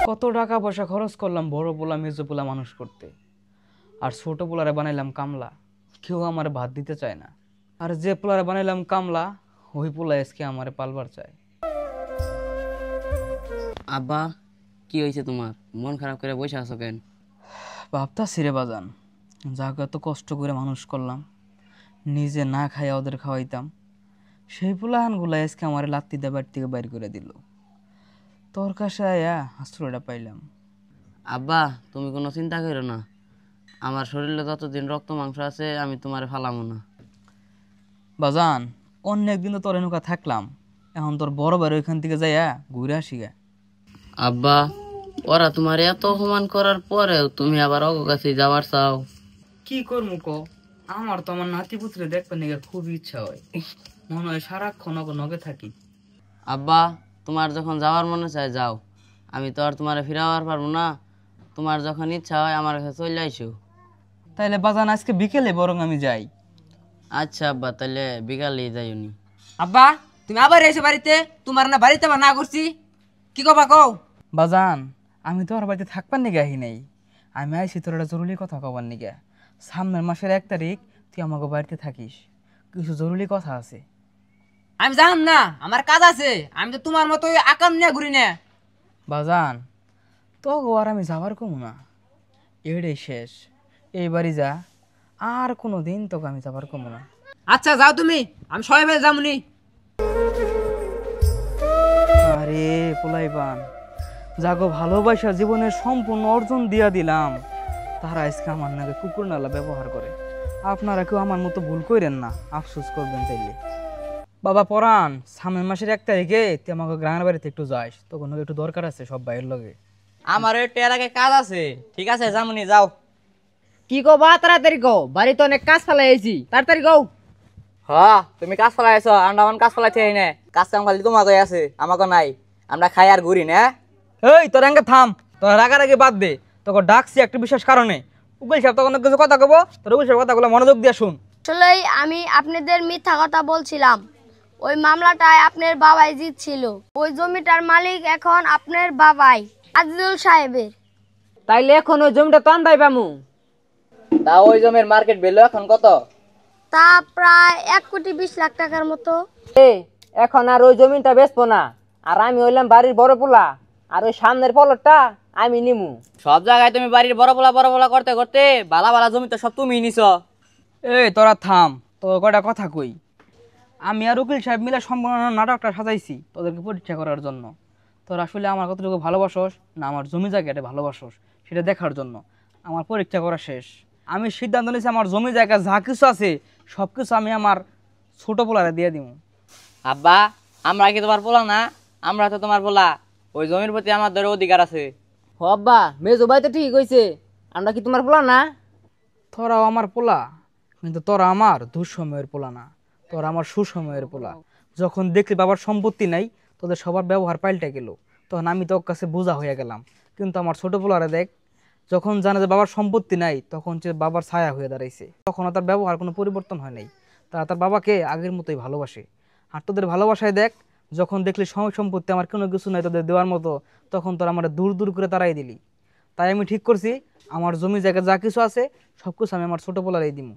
কত টাকা পয়সা খরচ করলাম বড় পোলা মেজো পোলা মানুষ করতে, আর ছোট পোলারে বানাইলাম কামলা। কেউ আমার ভাত দিতে চায় না, আর যে পোলারে বানাইলাম কামলা ওই পোলা আজকে আমারে পালবার চায়। আব্বা, কি হয়েছে তোমার? মন খারাপ করে বসে আছো কেন? ভাবতাছি রে বাজান, যাকে এত কষ্ট করে মানুষ করলাম, নিজে না খাইয়া ওদের খাওয়াইতাম, সেই পোলাহানগুলা আজকে আমার লাত্তি দিয়ে বাড়ি থেকে বাইর করে দিল। তোর কাছে আয়া আশ্রয়টা পাইলাম। আব্বা, তুমি কোনো চিন্তা করো না। আমার শরীরে যতদিন রক্ত মাংস আছে আমি তোমারে ফালামো না। বাজান, অন্য একদিন তো তোর এনুকা থাকলাম, এখন তোর বড় ভাই ওইখান থেকে যাইয়া ঘুরে আসি গা। আব্বা, ওরা তোমার এত অপমান করার পরেও তুমি আবার অগ কাছে যাওয়ার চাও? কি করবো ক, আমার তো আমার নাতি পুত্রে দেখতে নিয়ে খুব ইচ্ছা হয়, মনে হয় সারাক্ষণ নগে থাকি। আব্বা, তোমার যখন যাওয়ার মনে চায় যাও, আমি তো আর তোমারে ফিরাবার পারবো না। তোমার যখন ইচ্ছা হয় আমার কাছে চলে আইসো। তাইলে বাজান আজকে বিকেলে বরং আমি যাই। আচ্ছা আব্বা, তাহলে বিকালে যাইনি। আব্বা, তুমি আবার এসে বাড়িতে? তোমার না বাড়িতে আবার না করছি, কি কবা কও? বাজান, আমি তো আর বাড়িতে থাকবার নিগে আহি নাই, আমি আইসি তোর একটা জরুরি কথা কবার নিগে। সামনের মাসের 1 তারিখ তুই আমাকে বাড়িতে থাকিস, কিছু জরুরি কথা আছে। আমি জানাম না, আমার কাজ আছে। আমি তো তোমার মতো আকাম নিয়ে ঘুরি না। বাজান, তো আর আমি যাবার কমু না, এটাই শেষ। এই বাড়ি যা, আর কোনো দিন তোকে আমি যাবার কমু না। আচ্ছা যাও তুমি, আমি সবাই মিলে যামুনি। আরে পোলাইবান, যাগো ভালোবাসা জীবনের সম্পূর্ণ অর্জন দিয়া দিলাম, তারা আজকে আমার নাকি কুকুর নালা ব্যবহার করে। আপনারা কেউ আমার মতো ভুল করেন না, আফসোস করবেন তাইলে। বাবা পরাণ, সামনের মাসের 1 তারিখে তুই আমাকে গ্রামের বাড়িতে একটু যাস, তখন একটু দরকার আছে সব ভাইয়ের লগে। আমার একটু এর আগে কাজ আছে। ঠিক আছে যামুনি, যাও। কি কবা? তাড়াতাড়ি কও, বাড়িতে অনেক কাজ ফেলাইছি, তাড়াতাড়ি কও। হ্যাঁ, তুমি কাজ ফেলাইছো, আমরা কাজ ফেলাইছি না। কাজ কাম খালি তোমাকে আছে, আমাকে নাই। আমরা খাই আর ঘুরি না। এই তোর এঙ্গে থাম, তোর রাগারাগি বাদ দে, তোকে ডাকছি একটা বিশেষ কারণে। উকিল সাহেব তখন কিছু কথা কব, তোর উকিল সাহেব কথাগুলো মনোযোগ দিয়ে শুন। আসলেই আমি আপনাদের মিথ্যা কথা বলছিলাম। ওই মামলাটায় আপনার বাবাই জিতছিল। ওই জমিটার মালিক এখন আপনার বাবাই, আজিজুল সাহেবের। তাইলে এখন ওই জমিটা তো আন্দাই পামু। তা ওই জমির মার্কেট ভ্যালু এখন কত? তা প্রায় 1,20,00,000 টাকার মতো। এখন আর ওই জমিটা বেচবো না, আর আমি হইলাম বাড়ির বড় পোলা, আর ওই সামনের পলটটা আমি নিমু। সব জায়গায় তুমি বাড়ির বড় বলা করতে করতে বালা বালা জমি তো সব তুমি নিছ। এই তোরা থাম, তোর কয়টা কথা কই। আমি আর উকিল সাহেব মিলে সম্পূর্ণ নাটকটা সাজাইছি তোদেরকে পরীক্ষা করার জন্য। তোর আসলে আমার কতটুকু ভালোবাসোস না আমার জমি জায়গাটা ভালোবাসোস সেটা দেখার জন্য আমার পরীক্ষা করা শেষ। আমি সিদ্ধান্ত নিয়েছি আমার জমি জায়গা যা কিছু আছে সব কিছু আমি আমার ছোটো পোলারে দিয়ে দিব। আব্বা, আমরা কি তোমার পোলা না? আমরা তো তোমার পোলা। ওই জমির প্রতি আমাদের অধিকার আছে। হ আব্বা, মেজো ভাই তো ঠিক কইছে, আমরা কি তোমার পোলা না? তোরাও আমার পোলা, কিন্তু তোরা আমার দুঃসময়ের পোলা না, তোরা আমার সুসময়ের পোলা। যখন দেখলি বাবার সম্পত্তি নাই, তোদের সবার ব্যবহার পাল্টে গেল, তখন আমি তোর কাছে বোঝা হয়ে গেলাম। কিন্তু আমার ছোটো পোলারে দেখ, যখন জানে যে বাবার সম্পত্তি নাই, তখন সে বাবার ছায়া হয়ে দাঁড়াইছে। তখন তার ব্যবহার কোনো পরিবর্তন হয় নাই, তারা তার বাবাকে আগের মতোই ভালোবাসে। আর তোদের ভালোবাসায় দেখ, যখন দেখলি সময় সম্পত্তি আমার কোনো কিছু নাই তোদের দেওয়ার মতো, তখন তোরা আমার দূর দূর করে তাড়াই দিলি। তাই আমি ঠিক করছি, আমার জমি জায়গা যা কিছু আছে সব কিছু আমি আমার ছোটো পোলারেই দিব।